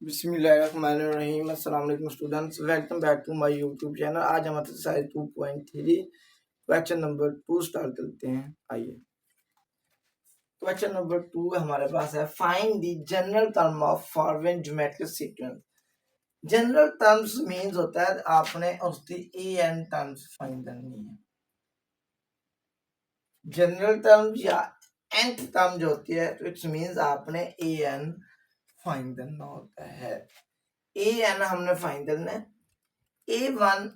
बिस्मिल्लाहिर्रहमानिर्रहीम। अस्सलाम वालेकुम students, welcome back to my YouTube channel. आज हम एक्सरसाइज 2.3 क्वेश्चन नंबर 2 स्टार्ट करते हैं। आइए, क्वेश्चन नंबर 2 हमारे पास है, find the general term of following geometric sequence. General terms means होता है आपने उसकी एन टर्म्स फाइंड करनी है। जनरल टर्म्स या nth टर्म जो होती है तो इट्स मींस आपने एन फाइंड करना होता है। एन हमने फाइंड करना है। A1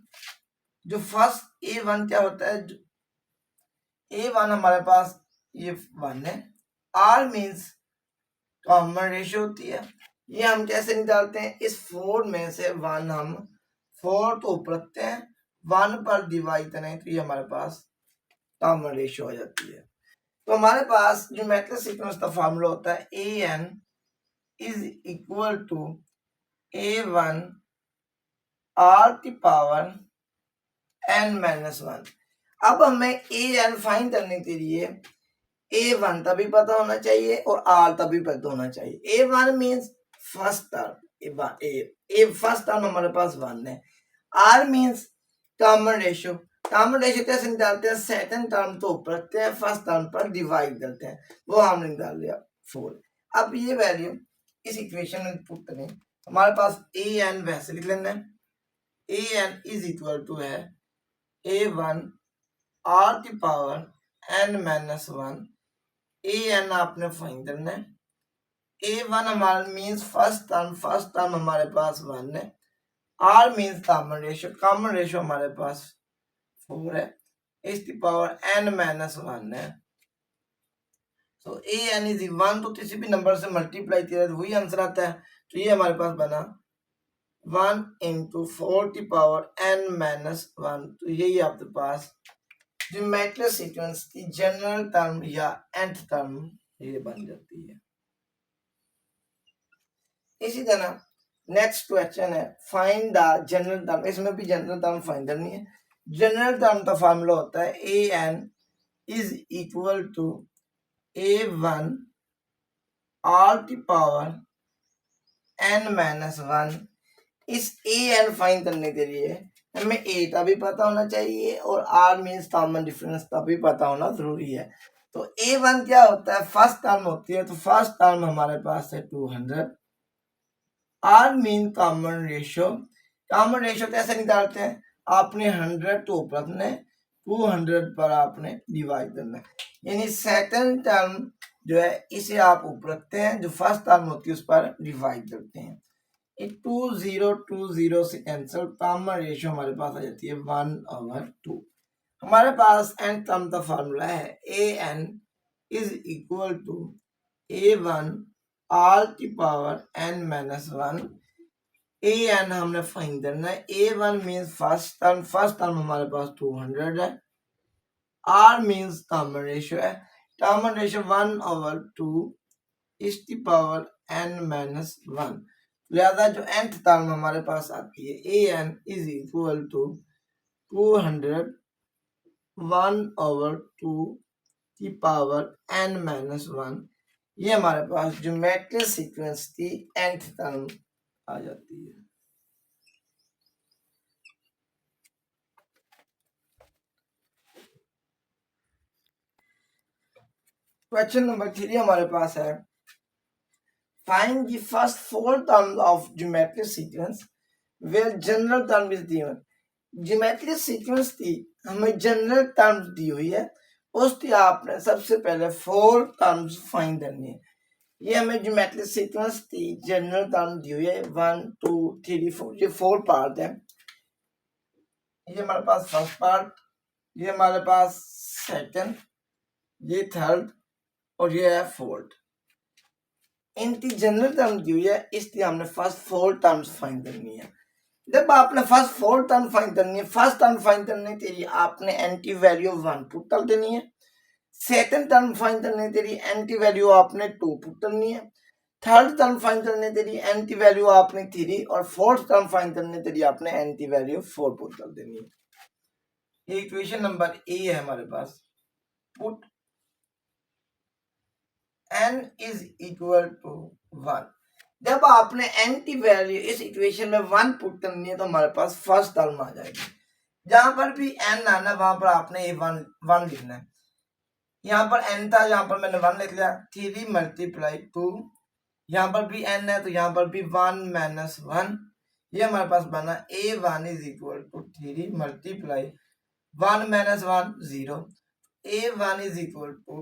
जो फर्स्ट A1 क्या होता है, A1 हमारे पास ये 1 है। R मींस कॉमन रेशियो होती है। ये हम कैसे निकालते हैं, इस 4 में से 1 हम 4 तो ऊपर रखते हैं, 1 पर डिवाइड करें तो ये हमारे पास कॉमन रेशियो हो जाती है। तो हमारे पास जो मैट्रिक सीक्वेंस का फार्मूला होता है AN is equal to A1 R की पावर n-1। अब हमें an फाइंड करने के लिए A1 तभी पता होना चाहिए और R तभी पता होना चाहिए। A1 means first term, first term हमारे पास 1 है। R means common ratio. Common ratio कैसे निकालते हैं, सेकंड टर्म तो ऊपर रखते हैं, फर्स्ट टर्म पर डिवाइड करते हैं, वो हमने निकाल लिया 4। अब ये वैल्यू इस इक्वेशन में पुट करें, हमारे पास an वैसे लिख लेना है, an इज इक्वल टू है A1 R की पावर n-1। an आपने फाइंड करना है। A1 हमारा मींस फर्स्ट टर्म हमारे पास 1 है। R मींस कॉमन रेशियो हमारे पास 4 है, इसकी पावर n-1 है। तो an इज 1 तो किसी भी नंबर से मल्टीप्लाई किया तो वही आंसर आता है। तो ये हमारे पास बना 1 इंटू 4 की पावर n-1। तो यही आपके पास ज्योमेट्रिक सीक्वेंस की जनरल टर्म या nth टर्म ये बन जाती है। इसी तरह नेक्स्ट क्वेश्चन है, फाइंड द जनरल टर्म। इसमें भी जनरल टर्म फाइंड करनी है। जनरल टर्म का फार्मूला होता है an is equal to A1 R की पावर n-1। इस an फाइंड करने के लिए हमें a का भी पता होना चाहिए और r मींस कॉमन डिफरेंस का भी पता होना जरूरी है। तो A1 क्या होता है, फर्स्ट टर्म होती है, तो फर्स्ट टर्म हमारे पास है 200। R mean common ratio. Common ratio कैसे निकालते हैं, आपने 100 तो ऊपर रखना है, 200 पर आपने डिवाइड करना है, यानी सेकंड टर्म जो है इसे आप ऊपर रखते हैं, जो फर्स्ट टर्म होती है उस पर डिवाइड करते हैं। 2 से कैंसिल, कॉमन रेशियो हमारे पास आ जाती है 1/2। हमारे पास n टर्म का फार्मूला है an is equal to A1 R की पावर n-1। an हमने फाइंड करना है। A1 मींस फर्स्ट टर्म हमारे पास 200 है। R मींस कॉमन रेशियो है, कॉमन रेशियो 1/2 इसकी पावर n-1। लिहाजा जो nth टर्म हमारे पास आती है an इज इक्वल टू 200 1/2 की पावर n-1। ये हमारे पास ज्योमेट्रिक सीक्वेंस की nth टर्म आ जाती है। क्वेश्चन नंबर 3 हमारे पास है, find the first 4 terms of geometric sequence where general term is given. Geometric sequence की हमें जनरल टर्म्स दी हुई है, उसकी आपने सबसे पहले 4 टर्म्स फाइंड करनी है। ये हमें ज्योमेट्रिक सीक्वेंस की जनरल टर्म दी हुई है 1 2 3 4, ये 4 पार्ट है। ये हमारे पास फर्स्ट पार्ट, ये हमारे पास सेकंड, ये थर्ड और ये है फोर्थ। इनकी जनरल टर्म दी हुई है, इसलिए हमने फर्स्ट 4 टर्म्स फाइंड करनी है। जब आपने फर्स्ट 4 टर्म फाइंड करनी है, फर्स्ट टर्म फाइंड करने के लिए आपने एंटी वैल्यू 1 पुट कर देनी है। सेकंड टर्म फाइंड करने के लिए एंटी वैल्यू आपने 2 पुट करनी है। थर्ड टर्म फाइंड करने के लिए एंटी वैल्यू आपने 3 और फोर्थ टर्म फाइंड करने के लिए आपने एंटी वैल्यू 4 पुट कर देनी है। ये इक्वेशन नंबर ए है हमारे पास। Put n is equal to 1। जब आपने n की वैल्यू इस इक्वेशन में 1 पुट करनी है तो हमारे पास फर्स्ट टर्म आ जाएगी। जहां पर भी n आना वहां पर आपने ये 1 लिखना है। यहाँ पर n था, यहाँ पर मैंने 1 लिख लिया। 3 मल्टीप्लाई 2, यहाँ पर भी n है तो यहाँ पर भी 1 माइनस 1। ये हमारे पास बना a1 is equal to 3 multiply 1 minus 1 0। a1 is equal to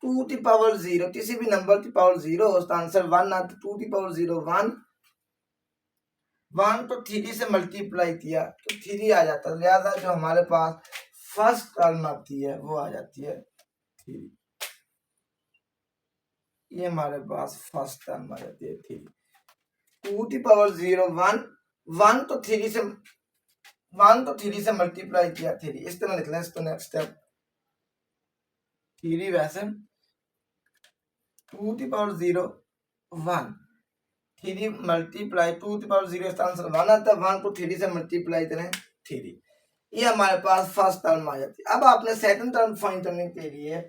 2 की पावर 0, किसी भी नंबर की पावर 0 हो उसका आंसर 1 आता। 2 की पावर 0 1, 1 तो 3 से मल्टीप्लाई किया तो 3 आ जाता। लिहाजा जो हमारे पास फर्स्ट टर्म आती है वो आ जाती है 3। ये हमारे पास फर्स्ट टर्म आ जाती है 3। 2 की पावर 0 1, 1 तो 3 से मल्टीप्लाई किया 3। इस तरह लिख लें। इस तो नेक्स्ट स्टेप 3 वैसे 2 की पावर 0 1, 3 मल्टीप्लाई 2 की पावर 0 इसका आंसर 1 आता है। 1 को 3 से मल्टीप्लाई करें 3। ये हमारे पास फर्स्ट टर्म आ जाती है। अब आपने सेकंड टर्म फाइंड करने के लिए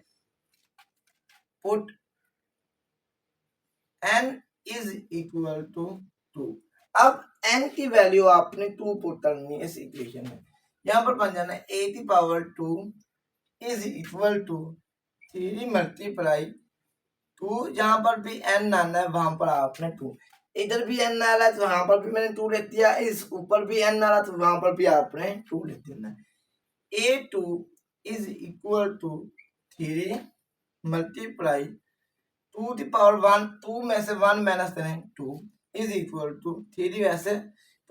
put n is equal to 2। अब n की वैल्यू आपने 2 पुट करनी है इस इक्वेशन में। यहाँ पर बन जाना है a की power 2 is equal to 3 multiply 2। जहां पर भी n आना है वहां पर आपने 2, इधर भी n आ रहा है तो वहां पर भी मैंने 2 लिख दिया। इस ऊपर भी n आ रहा है तो वहां पर भी आपने 2 लिख देना है। a2 is equal to 3 multiply 2 की पावर 1, 2 में से 1 माइनस करें 2 इज इक्वल टू 3 वैसे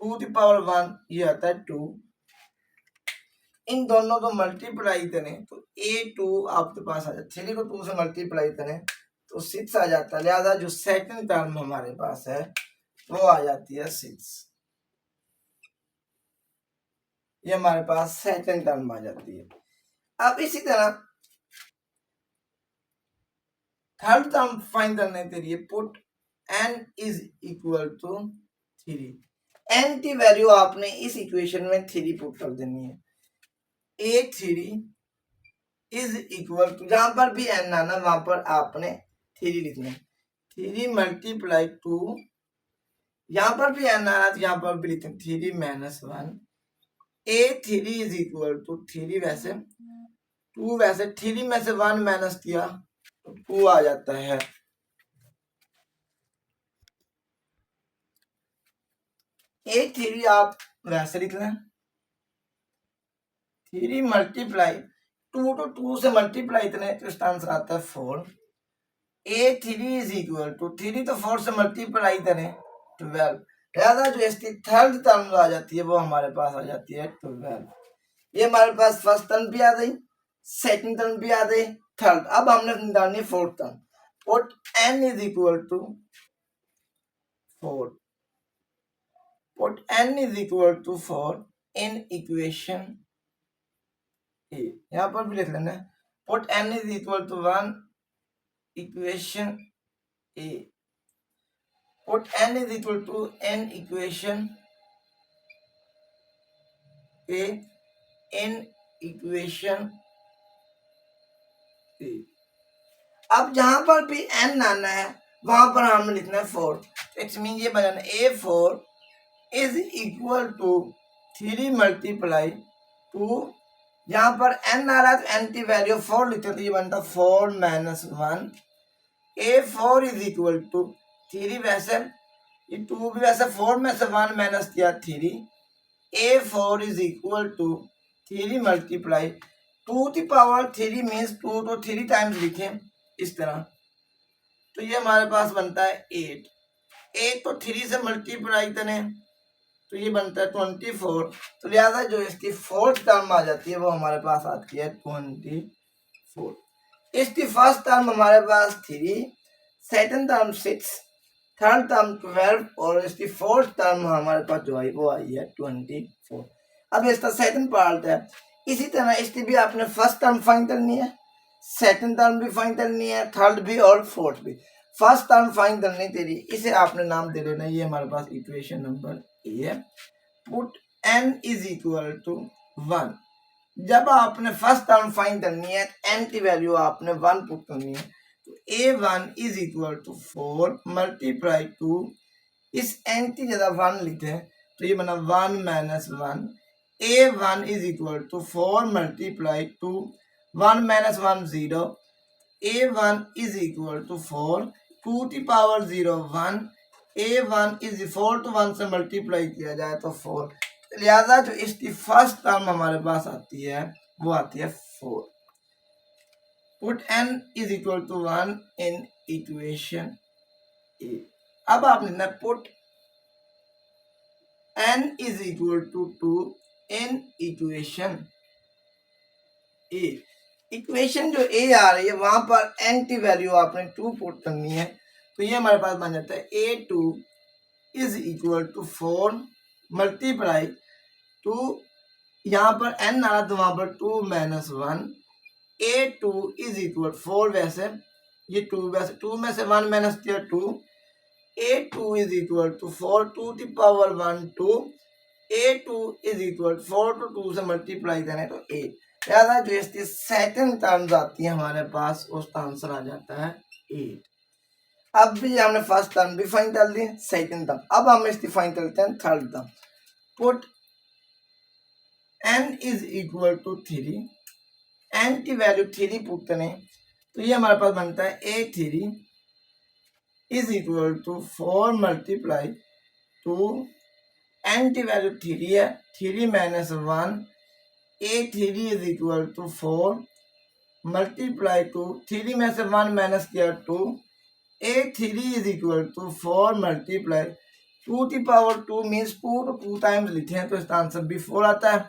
2 की पावर 1 ये आता है 2। इन दोनों को मल्टीप्लाई करें तो a2 आपके पास आ जाता है। 3 को 2 से मल्टीप्लाई करें तो 6 आ जाता है। लिहाजा जो सेकंड टर्म हमारे पास है वो आ जाती है 6। ये हमारे पास सेकंड टर्म आ जाती है। अब इसी तरह थर्ड टर्म फाइंड करने के लिए put n is equal to 3। n की वैल्यू आपने इस इक्वेशन में 3 पुट कर देनी है। a3 इज इक्वल टू, जहां पर भी n आना वहां पर आपने 3 लिखना है। 3 मल्टीप्लाई 2, यहां पर भी n आना तो यहां पर भी लिखते हैं 3 minus 1। a3 is equal to 3 वैसे 2 वैसे 3 में से 1 माइनस किया तो 2 आ जाता है। a3 आप वैसे लिख लें 3 मल्टीप्लाई 2 तो 2 से मल्टीप्लाई इतने तो इसका आंसर आता है 4। a3 इज इक्वल टू 3 तो 4 से मल्टीप्लाई करें 12। लिहाजा जो इसकी थर्ड टर्म आ जाती है वो हमारे पास आ जाती है 12। ये हमारे पास फर्स्ट टर्म भी आ गई, सेकंड टर्म भी आ गई, थर्ड। अब हमने निकालनी fourth term. Put n is equal to 4। Put n is equal to 4 in equation A. यहाँ पर भी लिख लेना है put n is equal to 1 equation A. Put n is equal to n equation A in equation A. अब जहां पर भी n आना है वहां पर हमने लिखना है 4। इट्स मीन ये बनाना a4 is equal to 3 multiply 2। यहाँ पर n आ रहा है तो n की वैल्यू 4 लिखते तो ये बनता 4 minus 1। a4 is equal to 3 वैसे ये 2 भी वैसे 4 में से 1 माइनस किया 3। a4 is equal to 3 multiply 2 की पावर 3 मीन्स 2 तो 3 टाइम्स लिखें इस तरह तो ये हमारे पास बनता है 8। 8 तो 3 से मल्टीप्लाई करें तो ये बनता है 24। तो लिहाजा जो इसकी फोर्थ टर्म आ जाती है वो हमारे पास आती है 24। इसकी फर्स्ट टर्म हमारे पास 3, सेकंड टर्म 6, थर्ड टर्म 12 और इसकी फोर्थ टर्म हमारे पास जो आई वो आई है 24। अब इसका सेकंड पार्ट है। इसी तरह इसकी भी आपने फर्स्ट टर्म फाइंड करनी है, सेकंड टर्म भी फाइंड करनी है, थर्ड भी और फोर्थ भी। फर्स्ट टर्म फाइंड करने के लिए इसे आपने नाम दे देना, ये हमारे पास इक्वेशन नंबर ए है। Put n is equal to 1। जब आपने फर्स्ट टर्म फाइंड करनी है n की वैल्यू आपने 1 पुट करनी है A1 is equal to 4 multiply two, इस n की जगह 1 लिखे तो ये बना 1 minus 1। A1 is equal to 4 multiply two 1 minus 1 0। A1 is equal to 4 2 की पावर 0 1। A1 इज 4 to 1 से मल्टीप्लाई किया जाए तो 4, लिहाजा जो इसकी फर्स्ट टर्म हमारे पास आती है वो आती है 4। Put n is equal to 1 in equation A. अब आप लिखना put n is equal to 2 in equation A. Equation जो ए आ रही है वहां पर n की वैल्यू आपने 2 पुट करनी है, तो ये हमारे पास बन जाता है A2 is equal to 4 multiply two, यहाँ पर n आ रहा तो वहां पर 2 माइनस 1। A2 इज इक्वल 4, वैसे ये 2, वैसे 2 में से 1 माइनस किया 2। A2 इज इक्वल टू 4 2 की power 1 2। A2 is equal 4 to 2 से मल्टीप्लाई करें तो 8। लिहाजा जो इसकी सेकंड टर्म्स आती है हमारे पास उसका आंसर आ जाता है 8। अब भी हमने फर्स्ट टर्म भी फाइंड कर ली, सेकंड टर्म, अब हम इसकी फाइंड करते हैं third term. Put n is equal to 3, n की वैल्यू 3 पुट करें तो ये हमारे पास बनता है A3 is equal to 4 multiply two, n की वैल्यू 3 है 3 minus 1। A3 is equal to 4 multiply two, 3 में से 1 माइनस किया 2। A3 is equal to 4 multiply 2 की पावर 2 मीन्स 2 to 2 टाइम्स लिखे हैं तो इसका आंसर भी 4 आता है।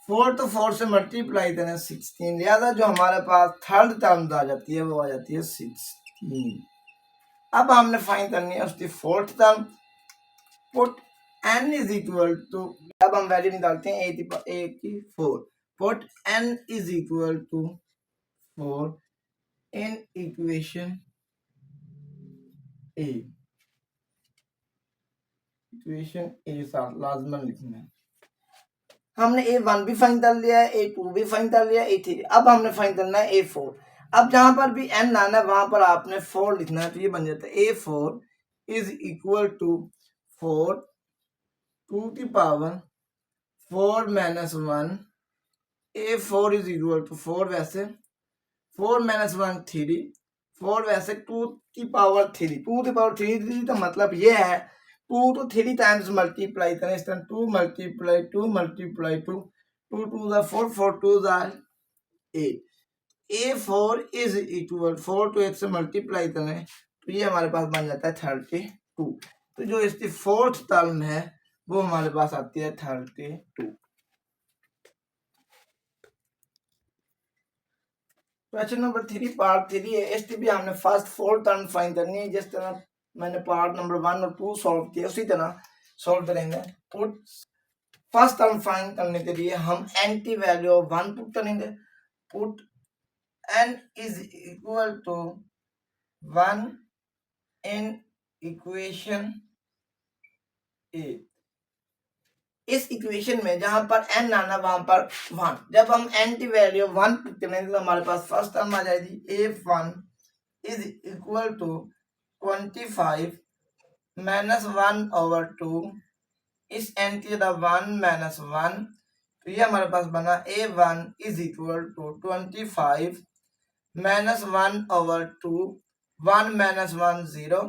4 to 4 से मल्टीप्लाई करें 16, लिहाजा जो हमारे पास थर्ड टर्म आ जाती है वो आ जाती है 16। अब हमने फाइंड करनी है उसकी fourth term. Put n is equal to, अब हम वैल्यू निकालते हैं a की 4। Put n is equal to 4 in equation A. Equation A साथ लाजमन लिखना है। हमने A1 भी फाइंड कर लिया है, A2 भी फाइंड कर लिया है, A3, अब हमने फाइंड करना है A4। अब जहां पर भी n आना है वहां पर आपने 4 लिखना है, तो ये बन जाता है A4 इज इक्वल टू 4 2 की power 4 minus 1। A4 is equal to 4, वैसे 4 माइनस 1 3, 4 वैसे 2 की पावर 3, 2 की पावर 3 का मतलब ये है 2 to 3 टाइम्स मल्टीप्लाई करें, इस तरह 2 मल्टीप्लाई 2 मल्टीप्लाई 2, 2 2 जा 4 4 2 जा 8। A4 इज इक्वल 4 to 8 से मल्टीप्लाई करें तो ये हमारे पास बन जाता है 32। तो जो इसकी फोर्थ टर्म है वो हमारे पास आती है 32। क्वेश्चन नंबर 3 पार्ट 3 है, इसकी भी हमने फर्स्ट 4 टर्म फाइंड करनी है। जिस तरह मैंने पार्ट नंबर 1 और 2 सॉल्व किया उसी तरह सॉल्व करेंगे। पुट फर्स्ट टर्म फाइंड करने के लिए हम n की वैल्यू ऑफ 1 पुट करेंगे। Put n is equal to 1 in equation A. इस इक्वेशन में जहां पर n आना वहां पर 1, जब हम n की वैल्यू 1 पुट करेंगे तो हमारे पास फर्स्ट टर्म आ जाएगी A1 is equal to 25 minus 1 over 2, इस n की जगह 1 माइनस 1, तो ये हमारे पास बना A1 is equal to 25 minus 1 over 2, 1 minus 1 0।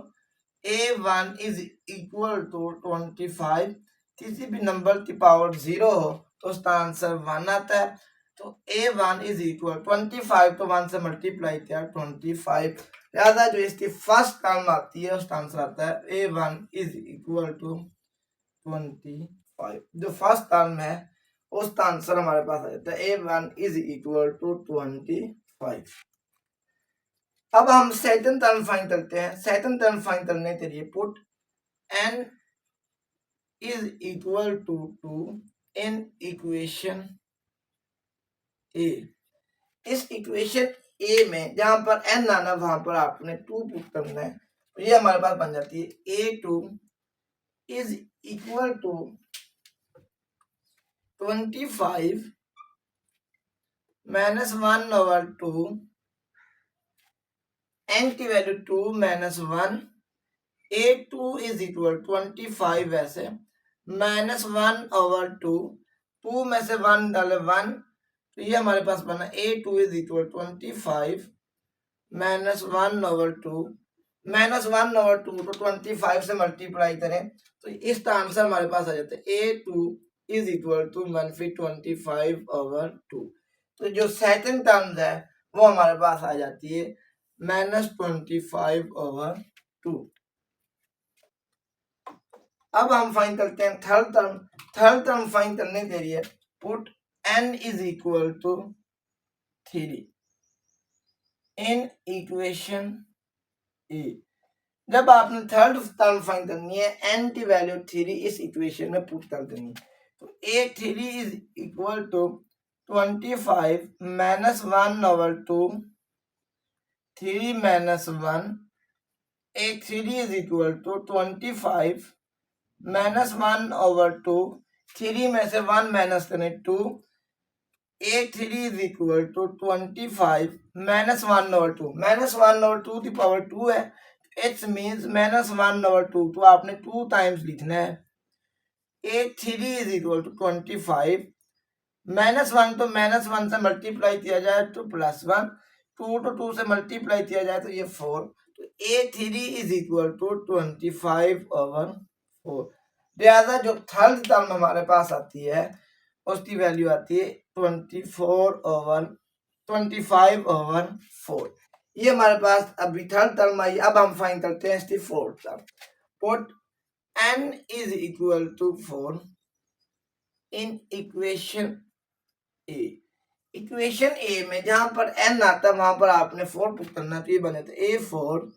A1 is equal to 25, किसी भी नंबर की पावर 0 हो तो उसका आंसर 1 आता है। तो A1 इज इक्वल 25 तो 1 से मल्टीप्लाई किया 25, लिहाजा जो इसकी फर्स्ट टर्म आती है उसका आंसर आता है A1 इज इक्वल टू 25। जो फर्स्ट टर्म है उसका आंसर हमारे पास आ जाता है A1 इज इक्वल टू 25। अब हम सेकंड टर्म फाइंड करते हैं। सेकंड टर्म फाइंड करने के लिए put n is equal to 2 in equation A. इस इक्वेशन ए में जहां पर n आना वहां पर आपने 2 पुट करना है, तो ये हमारे पास बन जाती है A2 is equal to 25 minus 1 over 2, n की value 2 minus 1, a2 is equal 25 वैसे माइनस 1/2, 2 में से 1 डाले 1, तो ये हमारे पास बना a2 is equal 25 minus 1/2, minus 1/2 तो 25 से मल्टीप्लाई करें तो इसका आंसर हमारे पास आ जाता है a2 इज इक्वल टू -25/2। तो जो सेकंड टर्म है वो हमारे पास आ जाती है -25/2। अब हम फाइंड करते हैं third term. Third term find करने के लिए put n is equal to 3 in equation A. जब आपने थर्ड टर्म फाइंड करनी है n की वैल्यू 3 इस इक्वेशन में पुट कर देनी है तो a3 is equal to 25 minus 1/2, 3 minus 1, a3 is equal to 25 minus 1/2, 3 में से 1 माइनस करें 2, a3 is equal to 25 minus 1/2, minus 1/2 की पावर 2 है, इट्स मीन्स माइनस 1/2, तो आपने 2 टाइम्स लिखना है। a3 is equal to 25 minus 1 तो माइनस 1 से मल्टीप्लाई किया जाए तो +1, 2 तो 2 से मल्टीप्लाई किया जाए तो ये 4, तो a3 इज इक्वल टू 25/4। लिहाजा जो थर्ड टर्म हमारे पास आती है उसकी वैल्यू आती है 25/4। ये हमारे पास अभी थर्ड टर्म आई। अब हम फाइंड करते हैं इसकी fourth term. Put n is equal to 4 in equation A. Equation A में जहां पर n आता है वहां पर आपने 4 पुट करना, तो ये बने थे a4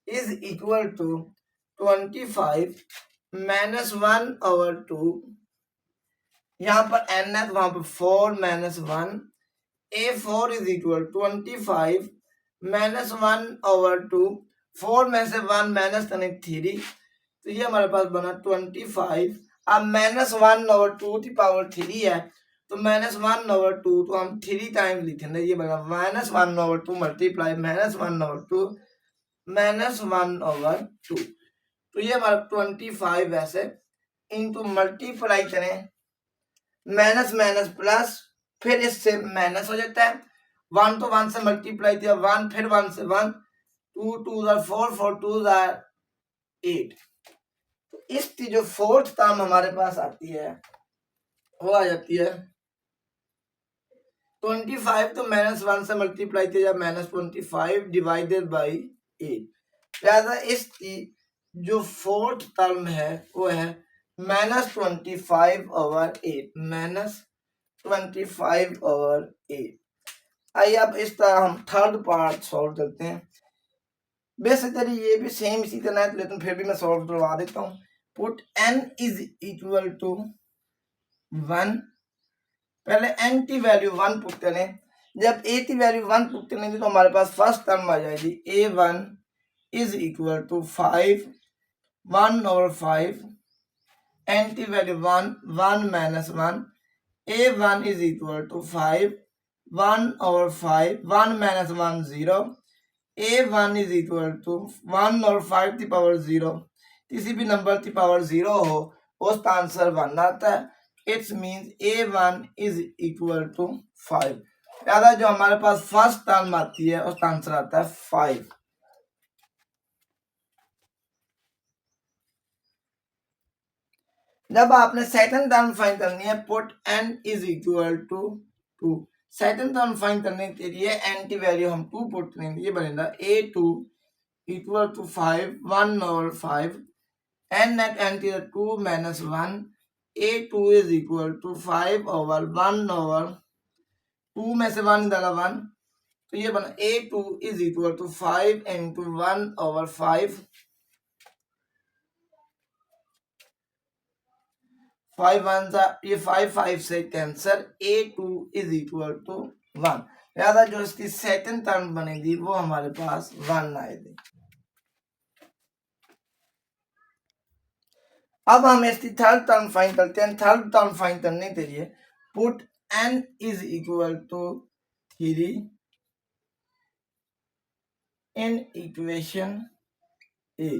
is equal to 25 minus 1/2, यहाँ पर n है तो वहां पर 4 minus 1, a4 is equal 25 minus 1/2, 4 में से 1 माइनस करें 3, तो ये हमारे पास बना 25। अब माइनस 1/2 की पावर 3 है तो माइनस 1/2 तो हम 3 टाइम्स लिखेंगे, ये बना माइनस 1/2 मल्टीप्लाई माइनस 1/2 माइनस 1/2, तो ये हमारा 25 ऐसे इनटू मल्टीप्लाई करें माइनस माइनस प्लस, फिर इससे माइनस हो जाता है, 1 तो 1 से मल्टीप्लाई किया 1, फिर 1 से 1, 2 2 4, 4 2 8। तो इसकी जो फोर्थ टर्म हमारे पास आती है वो आ जाती है 25, तो -1 से मल्टीप्लाई किया -25 डिवाइडेड बाई 8। लिहाजा इसकी जो फोर्थ टर्म है वो है -25/8, -25/8। आइए अब इस तरह हम थर्ड पार्ट सॉल्व करते हैं। बेसिकली ये भी सेम इसी तरह है, लेकिन फिर भी मैं सॉल्व करवा देता हूँ। Put n is equal to 1, पहले n की वैल्यू 1 पुट करें। जब a की वैल्यू 1 पुट करेंगे तो हमारे पास फर्स्ट टर्म आ जाएगी a1 is equal to 5 1/5, n की value 1 1 minus 1, a1 is equal to 5 1/5, 1 minus 1 0, a1 is equal to 1/5 की पावर 0, किसी भी नंबर की पावर 0 हो उसका आंसर 1 आता है। It's means a1 is equal to 5। ज्यादा जो हमारे पास फर्स्ट टर्म आती है उसका आंसर आता है 5। जब आपने सेकंड टर्म फाइंड करनी है put n is equal to 2। Second term find करने के लिए n की वैल्यू हम 2 पुट करेंगे, ये बनेगा a2 equal to 5 1/5, n at n की 2 minus 1, a2 is equal to 5/1/2 में से 1 डाला 1, तो ये बना a2 is equal to 5 into 1/5, 5 1 ये 5 5 से cancer, a2 is equal to 1। लिहाजा जो इसकी सेकंड टर्म बनेगी वो हमारे पास 1 आएगी। अब हम इसकी थर्ड टर्म फाइंड करते हैं। थर्ड टर्म फाइंड करने के लिए put n is equal to 3 in equation A.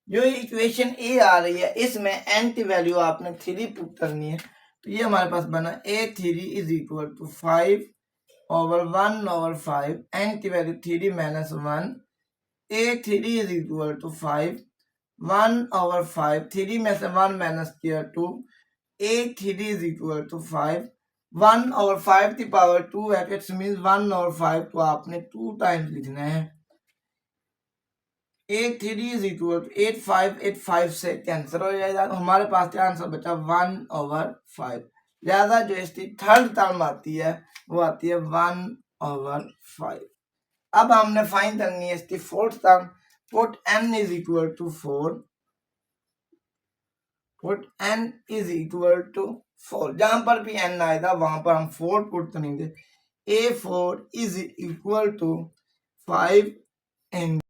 जो इक्वेशन ए आ रही है इसमें n की वैल्यू आपने 3 पुट करनी है, तो ये हमारे पास बना a3 is equal to 5/1/5, n की value 3 minus 1, a3 is equal to 5/1/5, 3 में से 1 माइनस किया 2, a3 इज इक्वल टू 5, 1/5 की पावर 2 है, इट्स मींस 1/5 को आपने 2 टाइम्स लिखना है। a3 इज इक्वल टू 8 से कैंसिल हो जाएगा, हमारे पास क्या आंसर बचा 1/5। लिहाजा जो इसकी थर्ड टर्म आती है वो आती है 1/5। अब हमने फाइंड करनी है इसकी fourth term. Put n is equal to 4, put n is equal to 4, जहां पर भी n आएगा वहां पर हम 4 पुट करेंगे। a4 is equal to 5 in